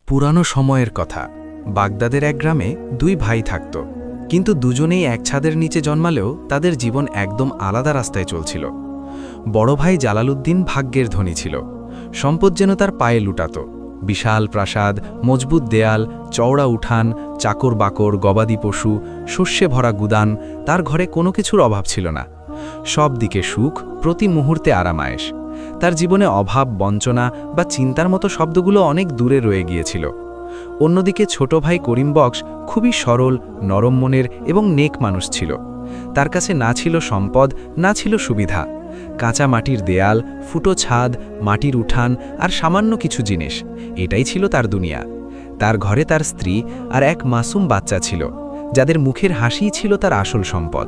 পুরানো সময়ের কথা। বাগদাদের এক গ্রামে দুই ভাই থাকত, কিন্তু দুজনেই এক ছাদের নিচে জন্মালেও তাদের জীবন একদম আলাদা রাস্তায় চলছিল। বড় ভাই জালালউদ্দিন ভাগ্যের ধনী ছিল। সম্পদ যেন তার পায়ে লুটাত। বিশাল প্রাসাদ, মজবুত দেয়াল, চওড়া উঠান, চাকর বাকর, গবাদি পশু, শস্যে ভরা গুদান, তার ঘরে কোনো কিছুর অভাব ছিল না। সব দিকে সুখ, প্রতি মুহূর্তে আরামায়েশ। তার জীবনে অভাব, বঞ্চনা বা চিন্তার মতো শব্দগুলো অনেক দূরে রয়ে গিয়েছিল। অন্যদিকে ছোট ভাই করিম বক্স খুবই সরল, নরম মনের এবং নেক মানুষ ছিল। তার কাছে না ছিল সম্পদ, না ছিল সুবিধা। কাঁচা মাটির দেয়াল, ফুটো ছাদ, মাটির উঠান আর সামান্য কিছু জিনিস, এটাই ছিল তার দুনিয়া। তার ঘরে তার স্ত্রী আর এক মাসুম বাচ্চা ছিল, যাদের মুখের হাসিই ছিল তার আসল সম্পদ।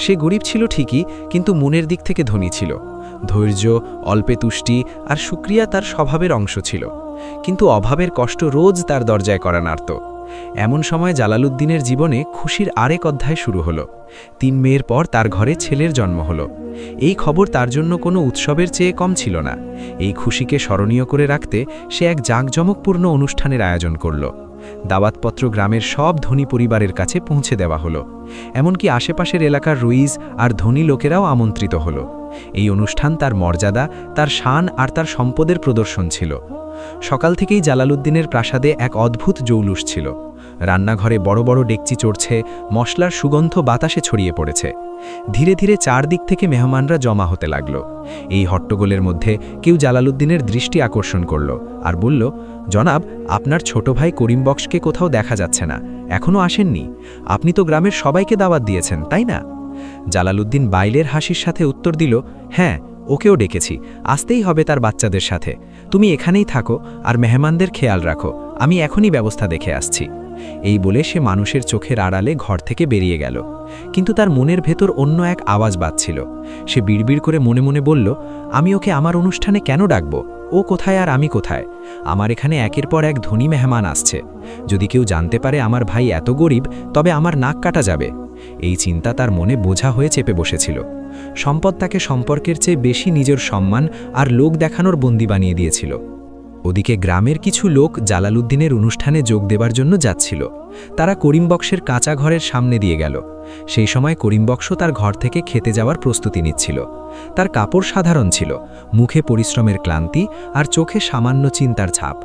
সে গরিব ছিল ঠিকই, কিন্তু মনের দিক থেকে ধনী ছিল। ধৈর্য, অল্পে তুষ্টি আর শুকরিয়া তার স্বভাবের অংশ ছিল। কিন্তু অভাবের কষ্ট রোজ তার দরজায় করা নাড়ত। এমন সময় জালালউদ্দিনের জীবনে খুশির আরেক অধ্যায় শুরু হলো। 3 মেয়ের পর তার ঘরে ছেলের জন্ম হলো। এই খবর তার জন্য কোনো উৎসবের চেয়ে কম ছিল না। এই খুশিকে স্মরণীয় করে রাখতে সে এক জাঁকজমকপূর্ণ অনুষ্ঠানের আয়োজন করল। দাওয়াতপত্র গ্রামের সব ধনী পরিবারের কাছে পৌঁছে দেওয়া হলো। এমনকি আশেপাশের এলাকার রইস আর ধনী লোকেরাও আমন্ত্রিত হলো। এই অনুষ্ঠান তার মর্যাদা, তার শান আর তার সম্পদের প্রদর্শন ছিল। সকাল থেকেই জালালউদ্দিনের প্রাসাদে এক অদ্ভুত জৌলুস ছিল। রান্নাঘরে বড় বড় ডেকচি চড়ছে, মশলার সুগন্ধ বাতাসে ছড়িয়ে পড়েছে। ধীরে ধীরে চারদিক থেকে মেহমানরা জমা হতে লাগল। এই হট্টগোলের মধ্যে কেউ জালালউদ্দিনের দৃষ্টি আকর্ষণ করল আর বলল, জনাব, আপনার ছোট ভাই করিম বক্সকে কোথাও দেখা যাচ্ছে না, এখনও আসেননি। আপনি তো গ্রামের সবাইকে দাওয়াত দিয়েছেন, তাই না? জালালউদ্দিন বাইলের হাসির সাথে উত্তর দিল, হ্যাঁ, ওকেও ডেকেছি, আসতেই হবে তার বাচ্চাদের সাথে। তুমি এখানেই থাকো আর মেহমানদের খেয়াল রাখো, আমি এখনই ব্যবস্থা দেখে আসছি। এই বলে সে মানুষের চোখের আড়ালে ঘর থেকে বেরিয়ে গেল। কিন্তু তার মনের ভেতর অন্য এক আওয়াজ বাজছিল। সে বিড়বিড় করে মনে মনে বলল, আমি ওকে আমার অনুষ্ঠানে কেন ডাকব? ও কোথায় আর আমি কোথায়? আমার এখানে একের পর এক ধনী মেহমান আসছে। যদি কেউ জানতে পারে আমার ভাই এত গরিব, তবে আমার নাক কাটা যাবে। এই চিন্তা তার মনে বোঝা হয়ে চেপে বসেছিল। সম্পদ তাকে সম্পর্কের চেয়ে বেশি নিজের সম্মান আর লোক দেখানোর বন্দী বানিয়ে দিয়েছিল। ওদিকে গ্রামের কিছু লোক জালালউদ্দিনের অনুষ্ঠানে যোগ দেবার জন্য যাচ্ছিল। তারা করিম বক্সের কাঁচা ঘরের সামনে দিয়ে গেল। সেই সময় করিম বক্স তার ঘর থেকে খেতে যাওয়ার প্রস্তুতি নিচ্ছিল। তার কাপড় সাধারণ ছিল, মুখে পরিশ্রমের ক্লান্তি আর চোখে সামান্য চিন্তার ছাপ।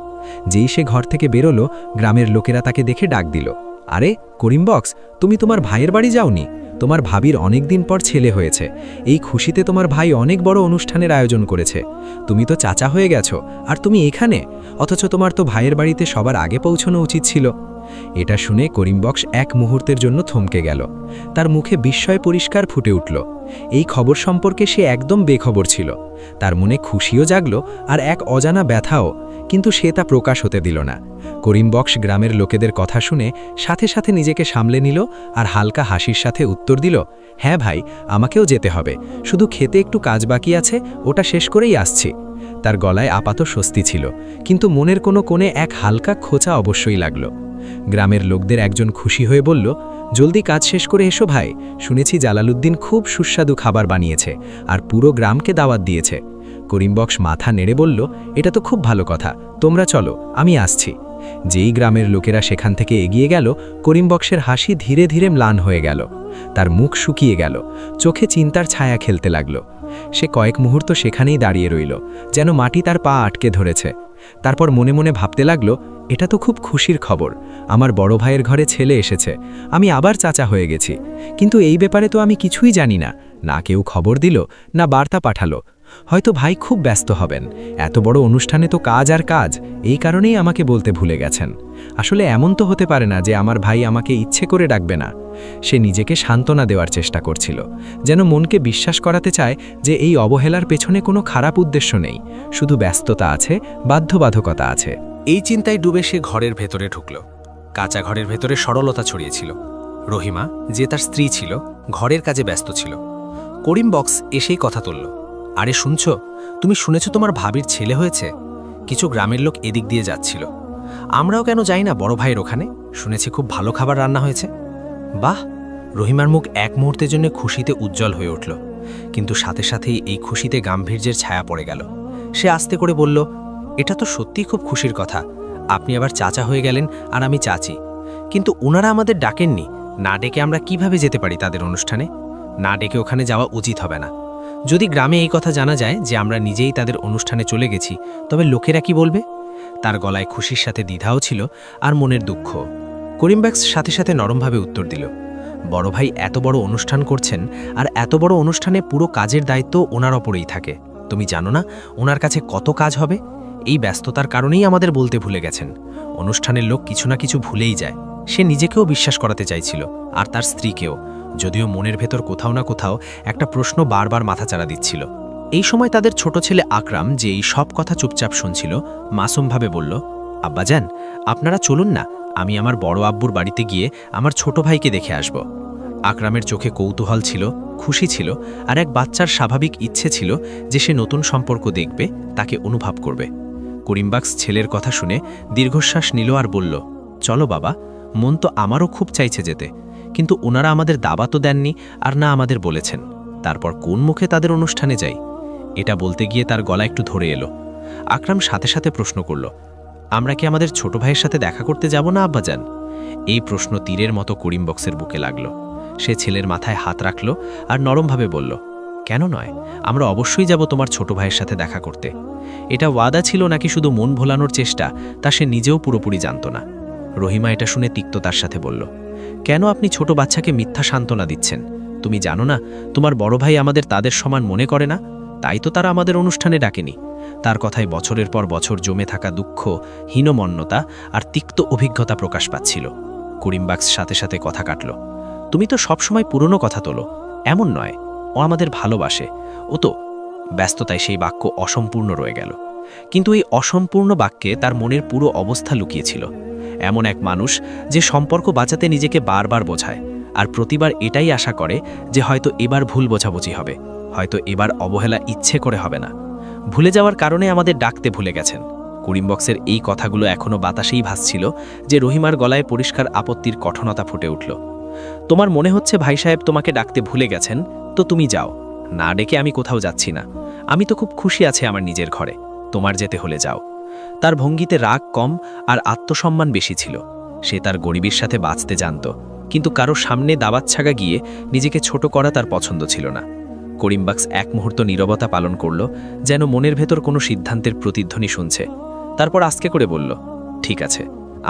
যেই সে ঘর থেকে বেরোলো, গ্রামের লোকেরা তাকে দেখে ডাক দিল, আরে করিম বক্স, তুমি তোমার ভাইয়ের বাড়ি যাওনি? তোমার ভাবির অনেক দিন পর ছেলে হয়েছে। এই খুশিতে তোমার ভাই অনেক বড় অনুষ্ঠানের আয়োজন করেছে। তুমি তো চাচা হয়ে গেছো, আর তুমি এখানে? অথচ তোমার তো ভাইয়ের বাড়িতে সবার আগে পৌঁছানো উচিত ছিল। এটা শুনে করিম বক্স এক মুহূর্তের জন্য থমকে গেল। তার মুখে বিস্ময় পরিষ্কার ফুটে উঠল। এই খবর সম্পর্কে সে একদম বেখবর ছিল। তার মনে খুশিও জাগল আর এক অজানা ব্যথাও, কিন্তু সে তা প্রকাশ হতে দিল না। করিম বক্স গ্রামের লোকেদের কথা শুনে সাথে সাথে নিজেকে সামলে নিল আর হালকা হাসির সাথে উত্তর দিল, হ্যাঁ ভাই, আমাকেও যেতে হবে। শুধু খেতে একটু কাজ বাকি আছে, ওটা শেষ করেই আসছি। তার গলায় আপাত স্বস্তি ছিল, কিন্তু মনের কোনো কোণে এক হালকা খোঁচা অবশ্যই লাগল। গ্রামের লোকদের একজন খুশি হয়ে বলল, জলদি কাজ শেষ করে এসো ভাই, শুনেছি জালালউদ্দিন খুব সুস্বাদু খাবার বানিয়েছে আর পুরো গ্রামকে দাওয়াত দিয়েছে। করিম বক্স মাথা নেড়ে বলল, এটা তো খুব ভালো কথা, তোমরা চলো, আমি আসছি। যেই গ্রামের লোকেরা সেখান থেকে এগিয়ে গেল, করিম বক্সের হাসি ধীরে ধীরে ম্লান হয়ে গেল। তার মুখ শুকিয়ে গেল, চোখে চিন্তার ছায়া খেলতে লাগল। সে কয়েক মুহূর্ত সেখানেই দাঁড়িয়ে রইল, যেন মাটি তার পা আটকে ধরেছে। তারপর মনে মনে ভাবতে লাগল, এটা তো খুব খুশির খবর, আমার বড় ভাইয়ের ঘরে ছেলে এসেছে, আমি আবার চাচা হয়ে গেছি। কিন্তু এই ব্যাপারে তো আমি কিছুই জানি না, না কেউ খবর দিল, না বার্তা পাঠালো। হয়তো ভাই খুব ব্যস্ত হবেন, এত বড় অনুষ্ঠানে তো কাজ আর কাজ, এই কারণেই আমাকে বলতে ভুলে গেছেন। আসলে এমন তো হতে পারে না যে আমার ভাই আমাকে ইচ্ছে করে ডাকবে না। সে নিজেকে সান্ত্বনা দেওয়ার চেষ্টা করছিল, যেন মনকে বিশ্বাস করাতে চায় যে এই অবহেলার পেছনে কোনো খারাপ উদ্দেশ্য নেই, শুধু ব্যস্ততা আছে, বাধ্যবাধকতা আছে। এই চিন্তায় ডুবে সে ঘরের ভেতরে ঢুকল। কাঁচা ঘরের ভেতরে সরলতা ছড়িয়েছিল। রহিমা, যে তার স্ত্রী ছিল, ঘরের কাজে ব্যস্ত ছিল। করিম বক্স এসেই কথা তুলল, আরে শুনছ, তুমি শুনেছ তোমার ভাবির ছেলে হয়েছে? কিছু গ্রামের লোক এদিক দিয়ে যাচ্ছিল। আমরাও কেন যাই না বড় ভাইয়ের ওখানে? শুনেছি খুব ভালো খাবার রান্না হয়েছে। বাহ! রহিমার মুখ এক মুহূর্তের জন্য খুশিতে উজ্জ্বল হয়ে উঠল, কিন্তু সাথে সাথেই এই খুশিতে গাম্ভীর্যের ছায়া পড়ে গেল। সে আস্তে করে বলল, এটা তো সত্যিই খুব খুশির কথা। আপনি আবার চাচা হয়ে গেলেন আর আমি চাচি। কিন্তু ওনারা আমাদের ডাকেননি, না ডেকে আমরা কিভাবে যেতে পারি তাদের অনুষ্ঠানে? না ডেকে ওখানে যাওয়া উচিত হবে না। যদি গ্রামে এই কথা জানা যায় যে আমরা নিজেই তাদের অনুষ্ঠানে চলে গেছি, তবে লোকেরা কি বলবে? তার গলায় খুশির সাথে দ্বিধাও ছিল আর মনের দুঃখ। করিমব্যাক্স সাথে সাথে নরমভাবে উত্তর দিল, বড় ভাই এত বড় অনুষ্ঠান করছেন, আর এত বড় অনুষ্ঠানে পুরো কাজের দায়িত্ব ওনার ওপরেই থাকে। তুমি জানো না ওনার কাছে কত কাজ হবে? এই ব্যস্ততার কারণেই আমাদের বলতে ভুলে গেছেন। অনুষ্ঠানের লোক কিছু না কিছু ভুলেই যায়। সে নিজেকেও বিশ্বাস করাতে চাইছিল, আর তার স্ত্রীকেও, যদিও মনের ভেতর কোথাও না কোথাও একটা প্রশ্ন বারবার মাথাচাড়া দিচ্ছিল। এই সময় তাদের ছোট ছেলে আকরাম, যে এই সব কথা চুপচাপ শুনছিল, মাসুমভাবে বলল, আব্বাজান, আপনারা চলুন না, আমি আমার বড় আব্বুর বাড়িতে গিয়ে আমার ছোট ভাইকে দেখে আসব। আকরামের চোখে কৌতূহল ছিল, খুশি ছিল, আর এক বাচ্চার স্বাভাবিক ইচ্ছে ছিল যে সে নতুন সম্পর্ক দেখবে, তাকে অনুভব করবে। করিমব্যাক্স ছেলের কথা শুনে দীর্ঘশ্বাস নিল আর বলল, চলো বাবা, মন তো আমারও খুব চাইছে যেতে, কিন্তু ওনারা আমাদের দাওয়াতও দেননি আর না আমাদের বলেছেন। তারপর কোন মুখে তাদের অনুষ্ঠানে যাই? এটা বলতে গিয়ে তার গলা একটু ধরে এলো। আকরাম সাথে সাথে প্রশ্ন করল, আমরা কি আমাদের ছোট ভাইয়ের সাথে দেখা করতে যাব না আব্বাজান? এই প্রশ্ন তীরের মতো করিমব্যাক্সের বুকে লাগল। সে ছেলের মাথায় হাত রাখল আর নরমভাবে বলল, কেন নয়, আমরা অবশ্যই যাব তোমার ছোট ভাইয়ের সাথে দেখা করতে। এটা ওয়াদা ছিল নাকি শুধু মন ভোলানোর চেষ্টা, তা সে নিজেও পুরোপুরি জানত না। রহিমা এটা শুনে তিক্ততার সাথে বলল, কেন আপনি ছোট বাচ্চাকে মিথ্যা সান্ত্বনা দিচ্ছেন? তুমি জানো না তোমার বড় ভাই আমাদের তাদের সমান মনে করে না? তাই তো তারা আমাদের অনুষ্ঠানে ডাকেনি। তার কথায় বছরের পর বছর জমে থাকা দুঃখ, হীনমন্যতা আর তিক্ত অভিজ্ঞতা প্রকাশ পাচ্ছিল। করিমব্যাক্স সাথে সাথে কথা কাটল, তুমি তো সবসময় পুরনো কথা তোলো, এমন নয়, ও আমাদের ভালোবাসে। ও তো। ব্যস্ততায় সেই বাক্য অসম্পূর্ণ রয়ে গেল। কিন্তু এই অসম্পূর্ণ বাক্যে তার মনের পুরো অবস্থা লুকিয়েছিল। এমন এক মানুষ যে সম্পর্ক বাঁচাতে নিজেকে বারবার বোঝায়, আর প্রতিবার এটাই আশা করে যে হয়তো এবার ভুল বোঝাবুঝি হবে, হয়তো এবার অবহেলা ইচ্ছে করে হবে না। ভুলে যাওয়ার কারণে আমাদের ডাকতে ভুলে গেছেন। করিমব্যাক্সের এই কথাগুলো এখনও বাতাসেই ভাসছিল যে রহিমার গলায় পরিষ্কার আপত্তির কঠোরতা ফুটে উঠল। তোমার মনে হচ্ছে ভাই সাহেব তোমাকে ডাকতে ভুলে গেছেন, তো তুমি যাও, না ডেকে আমি কোথাও যাচ্ছি না। আমি তো খুব খুশি আছে আমার নিজের ঘরে, তোমার যেতে হলে যাও। তার ভঙ্গিতে রাগ কম আর আত্মসম্মান বেশি ছিল। সে তার গরিবের সাথে বাঁচতে জানত, কিন্তু কারো সামনে দাবাত ছাগা গিয়ে নিজেকে ছোট করা তার পছন্দ ছিল না। করিমব্যাক্স এক মুহূর্ত নীরবতা পালন করল, যেন মনের ভেতর কোনো সিদ্ধান্তের প্রতিধ্বনি শুনছে। তারপর আস্তে করে বলল, ঠিক আছে,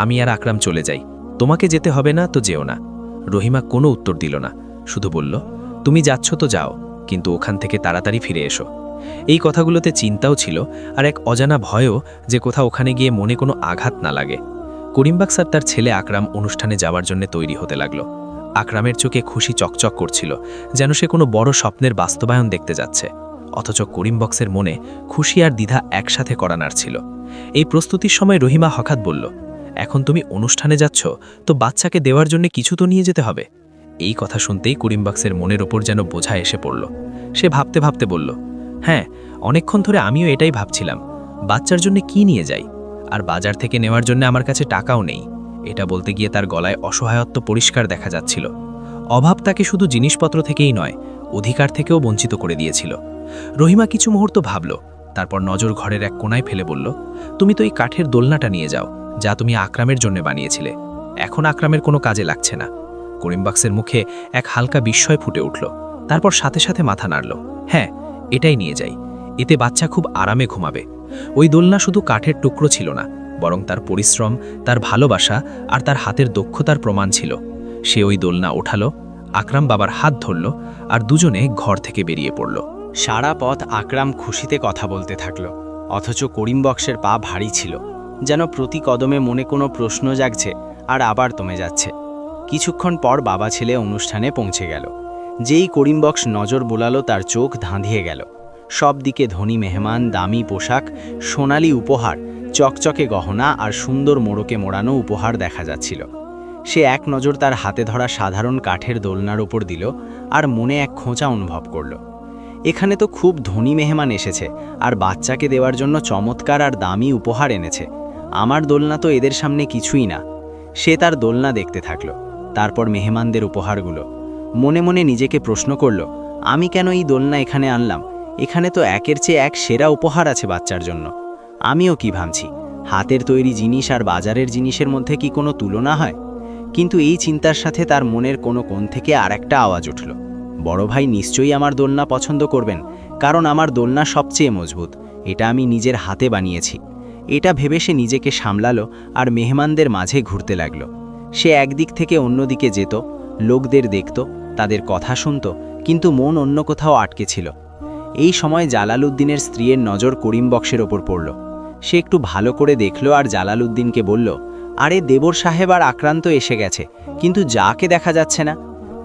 আমি আর আকরাম চলে যাই, তোমাকে যেতে হবে না তো যেও না। রহিমা কোনো উত্তর দিল না, শুধু বলল, তুমি যাচ্ছ তো যাও, কিন্তু ওখান থেকে তাড়াতাড়ি ফিরে এসো। এই কথাগুলোতে চিন্তাও ছিল আর এক অজানা ভয়ও, যে কোথাও ওখানে গিয়ে মনে কোনো আঘাত না লাগে। করিমব্যাক্স আর তার ছেলে আকরাম অনুষ্ঠানে যাওয়ার জন্য তৈরি হতে লাগল। আকরামের চোখে খুশি চকচক করছিল, যেন সে কোনো বড় স্বপ্নের বাস্তবায়ন দেখতে যাচ্ছে। অথচ করিমব্যাক্সের মনে খুশি আর দ্বিধা একসাথে করা নাড়ছিল। এই প্রস্তুতির সময় রহিমা হঠাৎ বলল, এখন তুমি অনুষ্ঠানে যাচ্ছ, তো বাচ্চাকে দেওয়ার জন্য কিছু তো নিয়ে যেতে হবে। এই কথা শুনতেই করিমব্যাক্সের মনের ওপর যেন বোঝা এসে পড়ল। সে ভাবতে ভাবতে বলল, হ্যাঁ, অনেকক্ষণ ধরে আমিও এটাই ভাবছিলাম, বাচ্চার জন্য কি নিয়ে যাই, আর বাজার থেকে নেওয়ার জন্য আমার কাছে টাকাও নেই। এটা বলতে গিয়ে তার গলায় অসহায়ত্ব পরিষ্কার দেখা যাচ্ছিল। অভাব তাকে শুধু জিনিসপত্র থেকেই নয়, অধিকার থেকেও বঞ্চিত করে দিয়েছিল। রহিমা কিছু মুহূর্ত ভাবল, তারপর নজর ঘরের এক কোণায় ফেলে বলল, তুমি তো এই কাঠের দোলনাটা নিয়ে যাও, যা তুমি আকরামের জন্য বানিয়েছিলে। এখন আকরামের কোনো কাজে লাগছে না। করিমব্যাক্সের মুখে এক হালকা বিস্ময় ফুটে উঠল, তারপর সাথে সাথে মাথা নাড়ল, হ্যাঁ, এটাই নিয়ে যাই, এতে বাচ্চা খুব আরামে ঘুমাবে। ওই দোলনা শুধু কাঠের টুকরো ছিল না, বরং তার পরিশ্রম, তার ভালোবাসা আর তার হাতের দক্ষতার প্রমাণ ছিল। সে ওই দোলনা ওঠালো, আকরাম বাবার হাত ধরল, আর দুজনে ঘর থেকে বেরিয়ে পড়ল। সারা পথ আকরাম খুশিতে কথা বলতে থাকল, অথচ করিমব্যাক্সের পা ভারী ছিল, যেন প্রতি কদমে মনে কোনো প্রশ্ন জাগছে আর আবার থমে যাচ্ছে। কিছুক্ষণ পর বাবা ছেলে অনুষ্ঠানে পৌঁছে গেল। যেই করিমব্যাক্স নজর বোলালো, তার চোখ ধাঁধিয়ে গেল। সব দিকে ধনী মেহমান, দামি পোশাক, সোনালি উপহার, চকচকে গহনা আর সুন্দর মোড়কে মোড়ানো উপহার দেখা যাচ্ছিল। সে এক নজর তার হাতে ধরা সাধারণ কাঠের দোলনার উপর দিল আর মনে এক খোঁচা অনুভব করল। এখানে তো খুব ধনী মেহমান এসেছে, আর বাচ্চাকে দেওয়ার জন্য চমৎকার আর দামি উপহার এনেছে। আমার দোলনা তো এদের সামনে কিছুই না। সে তার দোলনা দেখতে থাকল, তারপর মেহমানদের উপহারগুলো। মনে মনে নিজেকে প্রশ্ন করল, আমি কেন এই দোলনা এখানে আনলাম? এখানে তো একের চেয়ে এক সেরা উপহার আছে বাচ্চার জন্য। আমিও কি ভাবছি, হাতের তৈরি জিনিস আর বাজারের জিনিসের মধ্যে কি কোনো তুলনা হয়? কিন্তু এই চিন্তার সাথে তার মনের কোনো কোণ থেকে আর একটা আওয়াজ উঠল, বড় ভাই নিশ্চয়ই আমার দোলনা পছন্দ করবেন, কারণ আমার দোলনা সবচেয়ে মজবুত, এটা আমি নিজের হাতে বানিয়েছি। এটা ভেবে সে নিজেকে সামলালো আর মেহমানদের মাঝে ঘুরতে লাগলো। সে একদিক থেকে অন্যদিকে যেত, লোকদের দেখত, তাদের কথা শুনত, কিন্তু মন অন্য কোথাও আটকে ছিল। এই সময় জালালউদ্দিনের স্ত্রীর নজর করিম বক্সের ওপর পড়ল। সে একটু ভালো করে দেখল আর জালালউদ্দিনকে বলল, আরে দেবর সাহেব আর আক্রান্ত এসে গেছে, কিন্তু যাকে দেখা যাচ্ছে না।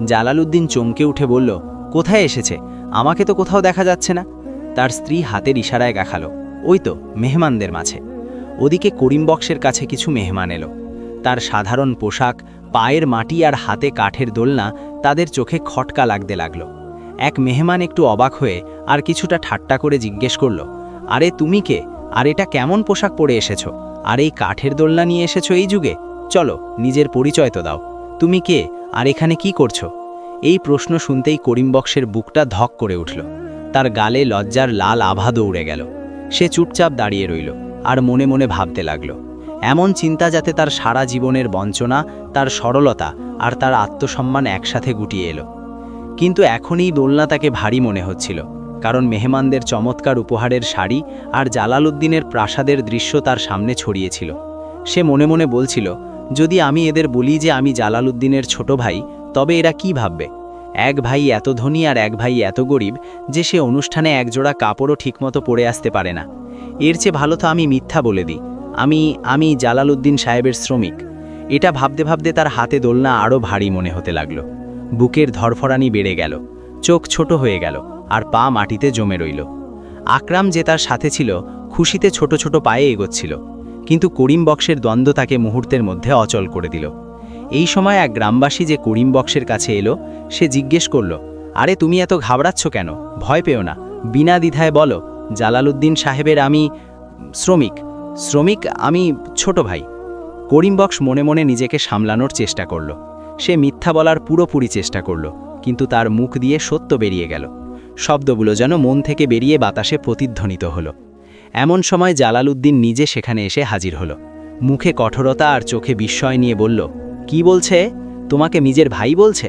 জালালউদ্দিন চমকে উঠে বলল, কোথায় এসেছে? আমাকে তো কোথাও দেখা যাচ্ছে না। তার স্ত্রী হাতের ইশারায় দেখালো, ওই তো মেহমানদের মাঝে। ওদিকে করিম বক্সের কাছে কিছু মেহমান এলো। তার সাধারণ পোশাক, পায়ের মাটি আর হাতে কাঠের দোলনা তাদের চোখে খটকা লাগতে লাগলো। এক মেহমান একটু অবাক হয়ে আর কিছুটা ঠাট্টা করে জিজ্ঞেস করল, আরে তুমি কে? আর এটা কেমন পোশাক পরে এসেছো? আর এই কাঠের দোলনা নিয়ে এসেছো এই যুগে? চলো নিজের পরিচয় তো দাও, তুমি কে আর এখানে কি করছো? এই প্রশ্ন শুনতেই করিম বক্সের বুকটা ধক করে উঠল। তার গালে লজ্জার লাল আভা দৌড়ে গেল। সে চুপচাপ দাঁড়িয়ে রইল আর মনে মনে ভাবতে লাগল, এমন চিন্তা যাতে তার সারা জীবনের বঞ্চনা, তার সরলতা আর তার আত্মসম্মান একসাথে গুটিয়ে এলো। কিন্তু এখনই দোলনা তাকে ভারী মনে হচ্ছিল, কারণ মেহমানদের চমৎকার উপহারের শাড়ি আর জালালউদ্দিনের প্রাসাদের দৃশ্য তার সামনে ছড়িয়েছিল। সে মনে মনে বলছিল, যদি আমি এদের বলি যে আমি জালালউদ্দিনের ছোট ভাই, তবে এরা কি ভাববে? এক ভাই এত ধনী আর এক ভাই এত গরিব যে সে অনুষ্ঠানে একজোড়া কাপড়ও ঠিকমতো পরে আসতে পারে না। এর চেয়ে ভালো তো আমি মিথ্যা বলে দিই, আমি জালালউদ্দিন সাহেবের শ্রমিক। এটা ভাবতে ভাবতে তার হাতে দোলনা আরও ভারী মনে হতে লাগলো। বুকের ধরফরানি বেড়ে গেল, চোখ ছোট হয়ে গেল আর পা মাটিতে জমে রইল। আকরাম যে তার সাথে ছিল, খুশিতে ছোট ছোট পায়ে এগোচ্ছিল, কিন্তু করিম বক্সের দ্বন্দ্ব তাকে মুহূর্তের মধ্যে অচল করে দিল। এই সময় এক গ্রামবাসী যে করিম বক্সের কাছে এলো, সে জিজ্ঞেস করল, আরে তুমি এত ঘাবড়াচ্ছ কেন? ভয় পেও না, বিনা দ্বিধায় বলো, জালালউদ্দিন সাহেবের আমি শ্রমিক, আমি ছোট ভাই। করিম বক্স মনে মনে নিজেকে সামলানোর চেষ্টা করল। সে মিথ্যা বলার পুরোপুরি চেষ্টা করল, কিন্তু তার মুখ দিয়ে সত্য বেরিয়ে গেল। শব্দগুলো যেন মন থেকে বেরিয়ে বাতাসে প্রতিধ্বনিত হলো। এমন সময় জালালউদ্দিন নিজে সেখানে এসে হাজির হলো। মুখে কঠোরতা আর চোখে বিস্ময় নিয়ে বলল, কি বলছে? তোমাকে নিজের ভাই বলছে?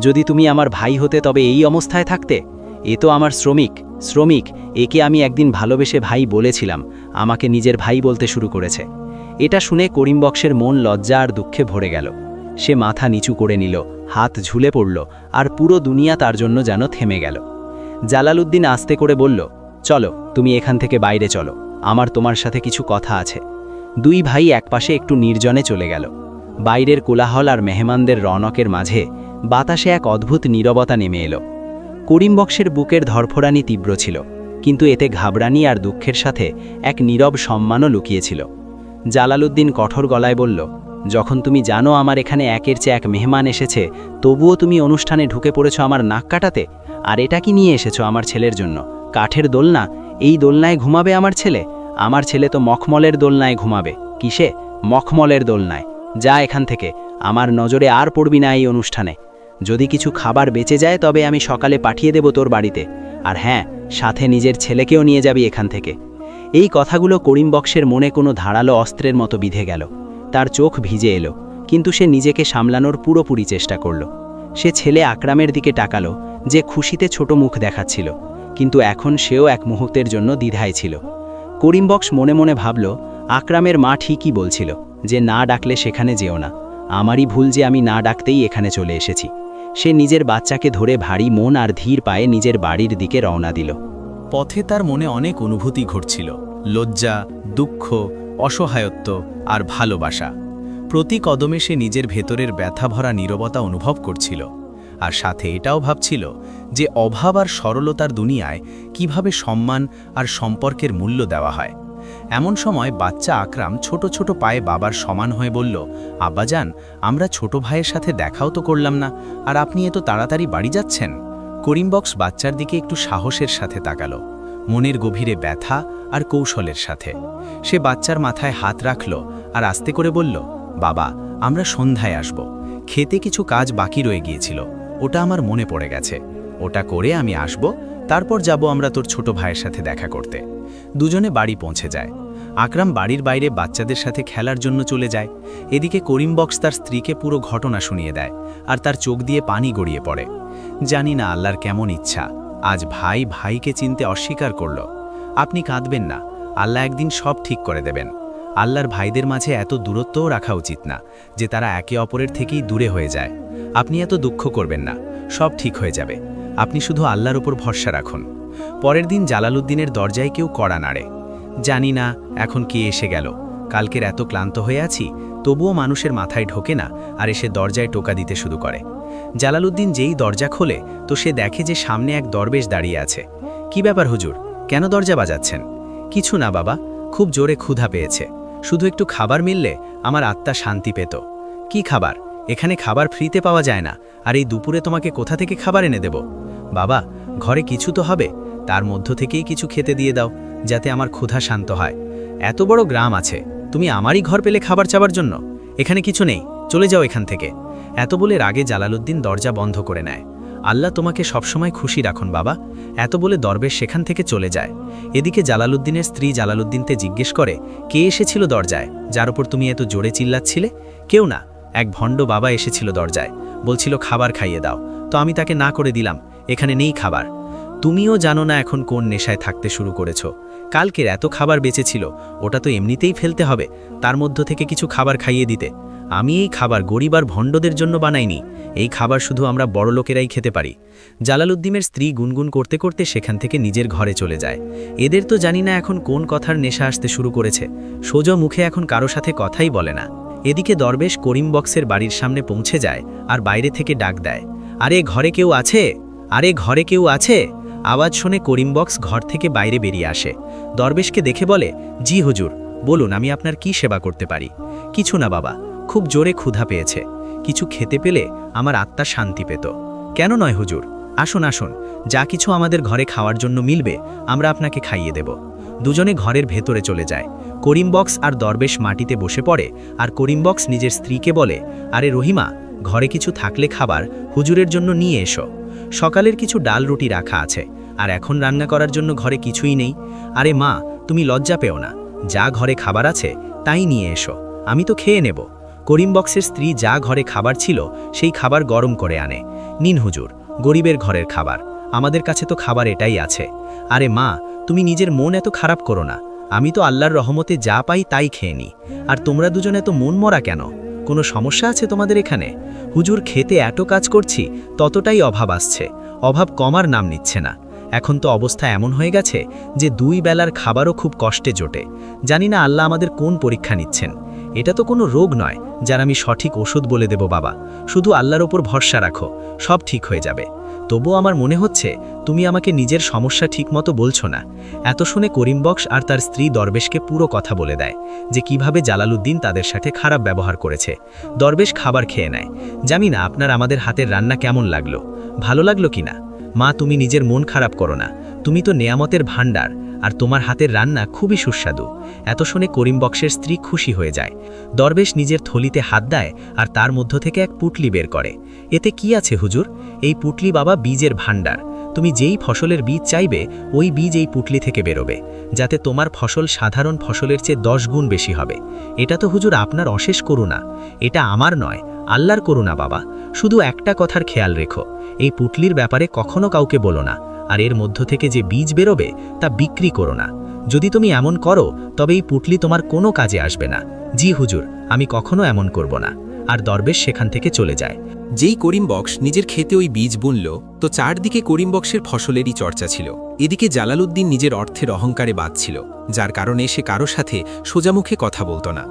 যদি তুমি আমার ভাই হতে তবে এই অবস্থায় থাকতে? এ তো আমার শ্রমিক, একে আমি একদিন ভালোবেসে ভাই বলেছিলাম, আমাকে নিজের ভাই বলতে শুরু করেছে। এটা শুনে করিম বক্সের মন লজ্জা আর দুঃখে ভরে গেল। সে মাথা নিচু করে নিল, হাত ঝুলে পড়ল আর পুরো দুনিয়া তার জন্য যেন থেমে গেল। জালালউদ্দিন আস্তে করে বলল, চলো তুমি এখান থেকে বাইরে চলো, আমার তোমার সাথে কিছু কথা আছে। দুই ভাই একপাশে একটু নির্জনে চলে গেল। বাইরের কোলাহল আর মেহমানদের রনকের মাঝে বাতাসে এক অদ্ভুত নীরবতা নেমে এলো। করিম বক্সের বুকের ধরফরানি তীব্র ছিল, কিন্তু এতে ঘাবড়ানি আর দুঃখের সাথে এক নীরব সম্মানও লুকিয়েছিল। জালালউদ্দিন কঠোর গলায় বলল, যখন তুমি জানো আমার এখানে একের চেয়ে এক মেহমান এসেছে, তবুও তুমি অনুষ্ঠানে ঢুকে পড়েছ আমার নাক কাটাতে? আর এটা কি নিয়ে এসেছো আমার ছেলের জন্য? কাঠের দোলনা? এই দোলনায় ঘুমাবে আমার ছেলে? আমার ছেলে তো মখমলের দোলনায় ঘুমাবে। কিসে? মখমলের দোলনায়। যা এখান থেকে, আমার নজরে আর পড়বি না এই অনুষ্ঠানে। যদি কিছু খাবার বেঁচে যায় তবে আমি সকালে পাঠিয়ে দেব তোর বাড়িতে, আর হ্যাঁ, সাথে নিজের ছেলেকেও নিয়ে যাবি এখান থেকে। এই কথাগুলো করিম বক্সের মনে কোনো ধারালো অস্ত্রের মতো বিঁধে গেল। তার চোখ ভিজে এলো, কিন্তু সে নিজেকে সামলানোর পুরোপুরি চেষ্টা করল। সে ছেলে আকরামের দিকে তাকালো, যে খুশিতে ছোট মুখ দেখাচ্ছিল, কিন্তু এখন সেও এক মুহূর্তের জন্য দ্বিধায় ছিল। করিম বক্স মনে মনে ভাবল, আকরামের মা ঠিকই বলছিল যে না ডাকলে সেখানে যেও না। আমারই ভুল যে আমি না ডাকতেই এখানে চলে এসেছি। সে নিজের বাচ্চাকে ধরে ভারী মন আর ধীর পায়ে নিজের বাড়ির দিকে রওনা দিল। পথে তার মনে অনেক অনুভূতি ঘটছিল, লজ্জা, দুঃখ, অসহায়ত্ব আর ভালোবাসা। প্রতি কদমে সে নিজের ভেতরের ব্যথা ভরা নীরবতা অনুভব করছিল, আর সাথে এটাও ভাবছিল যে অভাব আর সরলতার দুনিয়ায় কিভাবে সম্মান আর সম্পর্কের মূল্য দেওয়া হয়। এমন সময় বাচ্চা আকরাম ছোট ছোট পায়ে বাবার সমান হয়ে বলল, আব্বাজান, আমরা ছোট ভাইয়ের সাথে দেখাও তো করলাম না, আর আপনি এত তাড়াতাড়ি বাড়ি যাচ্ছেন? করিম বক্স বাচ্চার দিকে একটু সাহসের সাথে তাকালো, মনের গভীরে ব্যথা আর কৌশলের সাথে। সে বাচ্চার মাথায় হাত রাখল আর আস্তে করে বলল, বাবা, আমরা সন্ধ্যায় আসব। খেতে কিছু কাজ বাকি রয়ে গিয়েছিল, ওটা আমার মনে পড়ে গেছে। ওটা করে আমি আসব, তারপর যাব আমরা তোর ছোট ভাইয়ের সাথে দেখা করতে। দুজনে বাড়ি পৌঁছে যায়। আকরাম বাড়ির বাইরে বাচ্চাদের সাথে খেলার জন্য চলে যায়। এদিকে করিম বক্স তার স্ত্রীকে পুরো ঘটনা শুনিয়ে দেয়, আর তার চোখ দিয়ে পানি গড়িয়ে পড়ে। জানি না আল্লাহর কেমন ইচ্ছা, আজ ভাই ভাইকে চিনতে অস্বীকার করল। আপনি কাঁদবেন না, আল্লাহ একদিন সব ঠিক করে দেবেন। আল্লাহর ভাইদের মাঝে এত দূরত্বও রাখা উচিত না যে তারা একে অপরের থেকেই দূরে হয়ে যায়। আপনি এত দুঃখ করবেন না, সব ঠিক হয়ে যাবে। আপনি শুধু আল্লাহর উপর ভরসা রাখুন। পরের দিন জালালউদ্দিনের দরজায় কেউ কড়া নাড়ে। জানি না এখন কে এসে গেল। কালকের এত ক্লান্ত হয়ে আছি, তবুও মানুষের মাথায় ঢোকে না, আর এসে দরজায় টোকা দিতে শুরু করে। জালালউদ্দিন যেই দরজা খোলে তো সে দেখে যে সামনে এক দরবেশ দাঁড়িয়ে আছে। কি ব্যাপার হুজুর, কেন দরজা বাজাচ্ছেন? কিছু না বাবা, খুব জোরে ক্ষুধা পেয়েছে, শুধু একটু খাবার মিললে আমার আত্মা শান্তি পেত। কি খাবার? এখানে খাবার ফ্রিতে পাওয়া যায় না, আর এই দুপুরে তোমাকে কোথা থেকে খাবার এনে দেব? বাবা, ঘরে কিছু তো হবে, তার মধ্য থেকেই কিছু খেতে দিয়ে দাও, যাতে আমার ক্ষুধা শান্ত হয়। এত বড় গ্রাম আছে, তুমি আমারই ঘর পেলে খাবার চাবার জন্য? এখানে কিছু নেই, চলে যাও এখান থেকে। এত বলে রাগে জালালউদ্দিন দরজা বন্ধ করে নেয়। আল্লাহ তোমাকে সবসময় খুশি রাখুন বাবা, এত বলে দরবেশ সেখান থেকে চলে যায়। এদিকে জালালউদ্দিনের স্ত্রী জালালউদ্দিনকে জিজ্ঞেস করে, কে এসেছিল দরজায়, যার উপর তুমি এত জোরে চিল্লাচ্ছিলে? কেউ না, এক ভণ্ড বাবা এসেছিল দরজায়, বলছিল খাবার খাইয়ে দাও, তো আমি তাকে না করে দিলাম, এখানে নেই খাবার। তুমিও জানো না এখন কোন নেশায় থাকতে শুরু করেছ। কালকের এত খাবার বেঁচেছিল, ওটা তো এমনিতেই ফেলতে হবে, তার মধ্য থেকে কিছু খাবার খাইয়ে দিতে। আমি এই খাবার গরিব আর ভণ্ডদের জন্য বানাইনি, এই খাবার শুধু আমরা বড় লোকেরাই খেতে পারি। জালালউদ্দিনের স্ত্রী গুনগুন করতে করতে সেখান থেকে নিজের ঘরে চলে যায়। এদের তো জানি না এখন কোন কথার নেশা আসতে শুরু করেছে, সোজা মুখে এখন কারো সাথে কথাই বলে না। এদিকে দরবেশ করিম বক্সের বাড়ির সামনে পৌঁছে যায় আর বাইরে থেকে ডাক দেয়, আরে ঘরে কেউ আছে? আরে ঘরে কেউ আছে? আওয়াজ শুনে করিম বক্স ঘর থেকে বাইরে বেরিয়ে আসে। দরবেশকে দেখে বলে, জি হুজুর, বলুন আমি আপনার কি সেবা করতে পারি? কিছু না বাবা, খুব জোরে ক্ষুধা পেয়েছে, কিছু খেতে পেলে আমার আত্মা শান্তি পেত। কেন নয় হুজুর, আসুন আসুন, যা কিছু আমাদের ঘরে খাওয়ার জন্য মিলবে আমরা আপনাকে খাইয়ে দেব। দুজনে ঘরের ভেতরে চলে যায়। করিম বক্স আর দরবেশ মাটিতে বসে পড়ে, আর করিম বক্স নিজের স্ত্রীকে বলে, আরে রহিমা, ঘরে কিছু থাকলে খাবার হুজুরের জন্য নিয়ে এসো। সকালের কিছু ডাল রুটি রাখা আছে, আর এখন রান্না করার জন্য ঘরে কিছুই নেই। আরে মা, তুমি লজ্জা পেও না, যা ঘরে খাবার আছে তাই নিয়ে এসো, আমি তো খেয়ে নেব। করিম বক্সের স্ত্রী যা ঘরে খাবার ছিল সেই খাবার গরম করে আনে। নিন হুজুর, গরিবের ঘরের খাবার, আমাদের কাছে তো খাবার এটাই আছে। আরে মা, তুমি নিজের মন এত খারাপ করো না, আমি তো আল্লাহর রহমতে যা পাই তাই খেয়ে নিই। আর তোমরা দুজন এত মন মরা কেন? কোনো সমস্যা আছে তোমাদের এখানে? হুজুর, খেতে এত কাজ করছি ততটাই অভাব আসছে, অভাব কমার নাম নিচ্ছে না। এখন তো অবস্থা এমন হয়ে গেছে যে 2 বেলার খাবারও খুব কষ্টে জোটে। জানি না আল্লাহ আমাদের কোন পরীক্ষা নিচ্ছেন। এটা তো কোনো রোগ নয় যার আমি সঠিক ওষুধ বলে দেব বাবা, শুধু আল্লাহর ওপর ভরসা রাখো, সব ঠিক হয়ে যাবে। তবুও আমার মনে হচ্ছে তুমি আমাকে নিজের সমস্যা ঠিকমতো বলছো না। এত শুনে করিম বক্স আর তার স্ত্রী দরবেশকে পুরো কথা বলে দেয় যে কিভাবে জালালউদ্দিন তাদের সাথে খারাপ ব্যবহার করেছে। দরবেশ খাবার খেয়ে নেয়। জানি না আপনার আমাদের হাতের রান্না কেমন লাগলো, ভালো লাগলো কিনা। মা, তুমি নিজের মন খারাপ করো না, তুমি তো নেয়ামতের ভাণ্ডার, আর তোমার হাতের রান্না খুবই সুস্বাদু। এত শুনে করিম বক্সের স্ত্রী খুশি হয়ে যায়। দরবেশ নিজের থলিতে হাত দেয় আর তার মধ্য থেকে এক পুটলি বের করে। এতে কি আছে হুজুর? এই পুটলি বাবা বীজের ভাণ্ডার, তুমি যেই ফসলের বীজ চাইবে ওই বীজ এই পুটলি থেকে বেরোবে, যাতে তোমার ফসল সাধারণ ফসলের চেয়ে 10 গুণ বেশি হবে। এটা তো হুজুর আপনার অশেষ করুণা, এটা আমার নয়, আল্লাহর করুণা বাবা। শুধু একটা কথার খেয়াল রেখো, এই পুটলির ব্যাপারে কখনো কাউকে বলো না, আর এর মধ্য থেকে যে বীজ বেরোবে তা বিক্রি করো না। যদি তুমি এমন করো তবে এই পুটলি তোমার কোনো কাজে আসবে না। জি হুজুর, আমি কখনো এমন করব না। আর দরবেশ সেখান থেকে চলে যায়। যেই করিম বক্স নিজের খেতে ওই বীজ বুনল তো চারদিকে করিম বক্সের ফসলেরই চর্চা ছিল। এদিকে জালালউদ্দিন নিজের অর্থের অহংকারে বাঁধছিল, যার কারণে সে কারো সাথে সোজামুখে কথা বলতো না।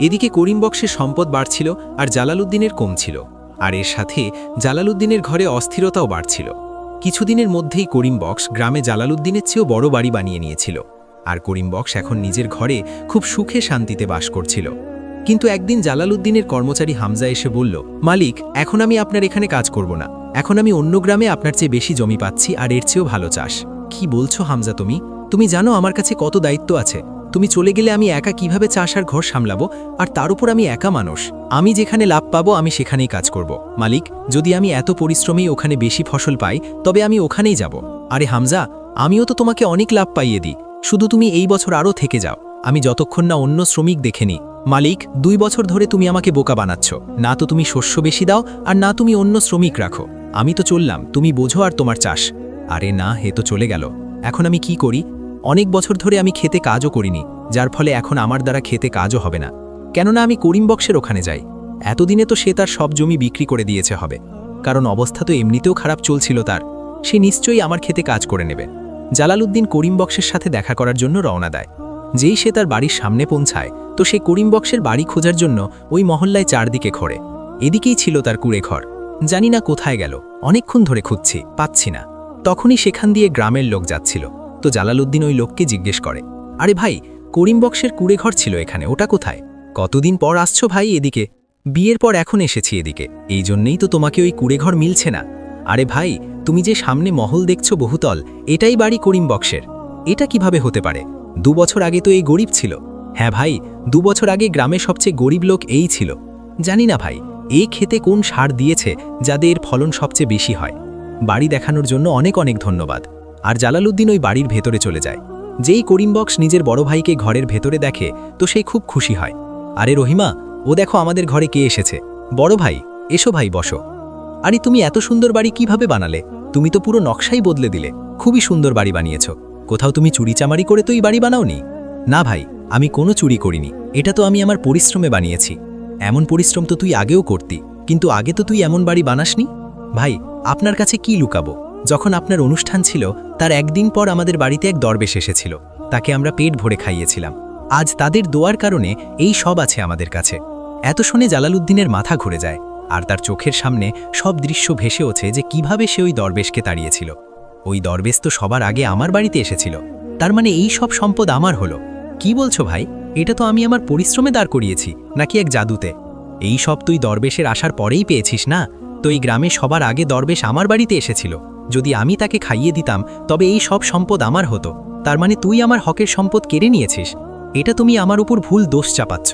এদিকে করিম বক্সের সম্পদ বাড়ছিল আর জালালউদ্দিনের কমছিল, আর এর সাথে জালালউদ্দিনের ঘরে অস্থিরতাও বাড়ছিল। কিছুদিনের মধ্যেই করিম বক্স গ্রামে জালালউদ্দিনের চেয়েও বড় বাড়ি বানিয়ে নিয়েছিল, আর করিম বক্স এখন নিজের ঘরে খুব সুখে শান্তিতে বাস করছিল। কিন্তু একদিন জালালউদ্দিনের কর্মচারী হামজা এসে বলল, মালিক, এখন আমি আপনার এখানে কাজ করব না, এখন আমি অন্য গ্রামে আপনার চেয়ে বেশি জমি পাচ্ছি আর এর চেয়েও ভালো চাষ। কি বলছো হামজা তুমি জানো আমার কাছে কত দায়িত্ব আছে। তুমি চলে গেলে আমি একা কিভাবে চাষ আর ঘর সামলাবো, আর তার উপর আমি একা মানুষ। আমি যেখানে লাভ পাবো আমি সেখানেই কাজ করব। মালিক, যদি আমি এত পরিশ্রমী ওখানে বেশি ফসল পাই তবে আমি ওখানেই যাব। আরে হামজা, আমিও তো তোমাকে অনেক লাভ পাইয়ে দিই, শুধু তুমি এই বছর আরও থেকে যাও, আমি যতক্ষণ না অন্য শ্রমিক দেখে নিই। মালিক, 2 বছর ধরে তুমি আমাকে বোকা বানাচ্ছ। না তো তুমি শস্য বেশি দাও, আর না তুমি অন্য শ্রমিক রাখো। আমি তো চললাম, তুমি বোঝো আর তোমার চাষ। আরে না, হে তো চলে গেল। এখন আমি কি করি? অনেক বছর ধরে আমি খেতে কাজও করিনি, যার ফলে এখন আমার দ্বারা খেতে কাজও হবে না। কেননা আমি করিম বক্সের ওখানে যাই। এতদিনে তো সে তার সব জমি বিক্রি করে দিয়েছে হবে, কারণ অবস্থা তো এমনিতেও খারাপ চলছিল তার। সে নিশ্চয়ই আমার খেতে কাজ করে নেবে। জালালউদ্দিন করিম বক্সের সাথে দেখা করার জন্য রওনা দেয়। যেই সে তার বাড়ির সামনে পৌঁছায়, তো সে করিম বক্সের বাড়ি খোঁজার জন্য ওই মহল্লায় চারদিকে ঘোরে। এদিকেই ছিল তার কুড়ে ঘর। জানি না কোথায় গেল, অনেকক্ষণ ধরে খুঁজছি, পাচ্ছি না। তখনই সেখান দিয়ে গ্রামের লোক যাচ্ছিল। তো জালালউদ্দিন ওই লোককে জিজ্ঞেস করে, আরে ভাই, করিম বক্সের কুড়ে ঘর ছিল এখানে, ওটা কোথায়? কতদিন পর আসছো ভাই এদিকে? বিয়ের পর এখন এসেছি এদিকে, এই জন্যেই তো তোমাকে ওই কুড়ে ঘর মিলছে না। আরে ভাই, তুমি যে সামনে মহল দেখছো বহুতল, এটাই বাড়ি করিম বক্সের। এটা কিভাবে হতে পারে? 2 বছর আগে তো এই গরিব ছিল। হ্যাঁ ভাই, 2 বছর আগে গ্রামে সবচেয়ে গরিব লোক এই ছিল। জানি না ভাই, এই খেতে কোন সার দিয়েছে যাদের এর ফলন সবচেয়ে বেশি হয়। বাড়ি দেখানোর জন্য অনেক অনেক ধন্যবাদ। আর জালালউদ্দিন ওই বাড়ির ভেতরে চলে যায়। যেই করিম বক্স নিজের বড় ভাইকে ঘরের ভেতরে দেখে, তো সে খুব খুশি হয়। আরে রহিমা, ও দেখো আমাদের ঘরে কে এসেছে। বড় ভাই, এসো ভাই, বসো। আরে তুমি এত সুন্দর বাড়ি কিভাবে বানালে? তুমি তো পুরো নকশাই বদলে দিলে। খুবই সুন্দর বাড়ি বানিয়েছ। কোথাও তুমি চুরিচামারি করে তো এই বাড়ি বানাওনি? না ভাই, আমি কোনো চুরি করিনি। এটা তো আমি আমার পরিশ্রমে বানিয়েছি। এমন পরিশ্রম তো তুই আগেও করতি, কিন্তু আগে তো তুই এমন বাড়ি বানাসনি। ভাই, আপনার কাছে কি লুকাবো? যখন আপনার অনুষ্ঠান ছিল, তার একদিন পর আমাদের বাড়িতে এক দরবেশ এসেছিল। তাকে আমরা পেট ভরে খাইয়েছিলাম। আজ তাদের দোয়ার কারণে এই সব আছে আমাদের কাছে। এত শুনে জালালউদ্দিনের মাথা ঘুরে যায়, আর তার চোখের সামনে সব দৃশ্য ভেসে ওঠে যে কিভাবে সে ওই দরবেশকে তাড়িয়েছিল। ওই দরবেশ তো সবার আগে আমার বাড়িতে এসেছিল, তার মানে এই সব সম্পদ আমার হলো। কি বলছো ভাই? এটা তো আমি আমার পরিশ্রমে দাঁড় করিয়েছি, নাকি এক জাদুতে? এই সব তুই দরবেশের আসার পরেই পেয়েছিস না? তো এই গ্রামে সবার আগে দরবেশ আমার বাড়িতে এসেছিল। যদি আমি তাকে খাইয়ে দিতাম, তবে এই সব সম্পদ আমার হতো। তার মানে তুই আমার হকের সম্পদ কেড়ে নিয়েছিস। এটা তুমি আমার উপর ভুল দোষ চাপাচ্ছ।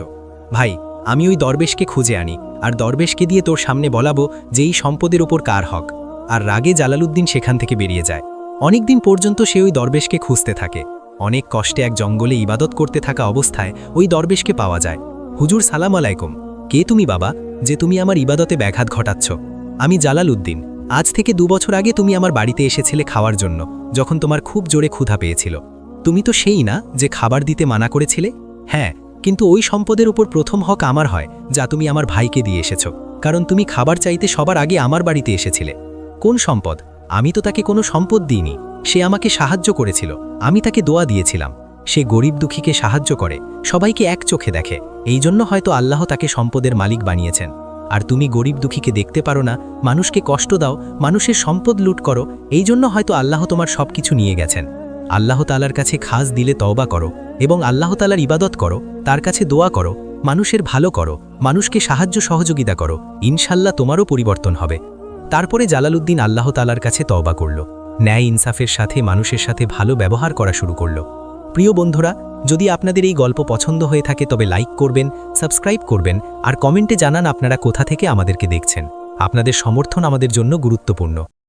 ভাই, আমি ওই দরবেশকে খুঁজে আনি, আর দরবেশকে দিয়ে তোর সামনে বলাবো যে এই সম্পদের ওপর কার হক। আর রাগে জালালউদ্দিন সেখান থেকে বেরিয়ে যায়। অনেকদিন পর্যন্ত সে ওই দরবেশকে খুঁজতে থাকে। অনেক কষ্টে এক জঙ্গলে ইবাদত করতে থাকা অবস্থায় ওই দরবেশকে পাওয়া যায়। হুজুর, সালাম আলাইকুম। কে তুমি বাবা, যে তুমি আমার ইবাদতে ব্যাঘাত ঘটাচ্ছ? আমি জালালউদ্দিন। আজ থেকে 2 বছর আগে তুমি আমার বাড়িতে এসেছিলে খাওয়ার জন্য, যখন তোমার খুব জোরে ক্ষুধা পেয়েছিল। তুমি তো সেই না যে খাবার দিতে মানা করেছিলে? হ্যাঁ, কিন্তু ওই সম্পদের উপর প্রথম হক আমার হয়, যা তুমি আমার ভাইকে দিয়ে এসেছো, কারণ তুমি খাবার চাইতে সবার আগে আমার বাড়িতে এসেছিলে। কোন সম্পদ? আমি তো তাকে কোনো সম্পদ দিইনি। সে আমাকে সাহায্য করেছিল, আমি তাকে দোয়া দিয়েছিলাম। সে গরিব দুঃখীকে সাহায্য করে, সবাইকে এক চোখে দেখে। এই জন্য হয়তো আল্লাহ তাকে সম্পদের মালিক বানিয়েছেন। আর তুমি গরিব দুঃখীকে দেখতে পারো না, মানুষকে কষ্ট দাও, মানুষের সম্পদ লুট করো। এই জন্য হয়তো আল্লাহ তোমার সব কিছু নিয়ে গেছেন। আল্লাহ তাআলার কাছে খাস দিলে তওবা করো, এবং আল্লাহ তাআলার ইবাদত করো, তার কাছে দোয়া করো, মানুষের ভালো করো, মানুষকে সাহায্য সহযোগিতা করো। ইনশাল্লাহ তোমারও পরিবর্তন হবে। তারপরে জালালউদ্দিন আল্লাহ তাআলার কাছে তওবা করল, ন্যায় ইনসাফের সাথে মানুষের সাথে ভালো ব্যবহার করা শুরু করল। প্রিয় বন্ধুরা, যদি আপনাদের এই গল্প পছন্দ হয়ে থাকে তবে লাইক করবেন, সাবস্ক্রাইব করবেন, আর কমেন্টে জানান আপনারা কোথা থেকে আমাদেরকে দেখছেন। আপনাদের সমর্থন আমাদের জন্য গুরুত্বপূর্ণ।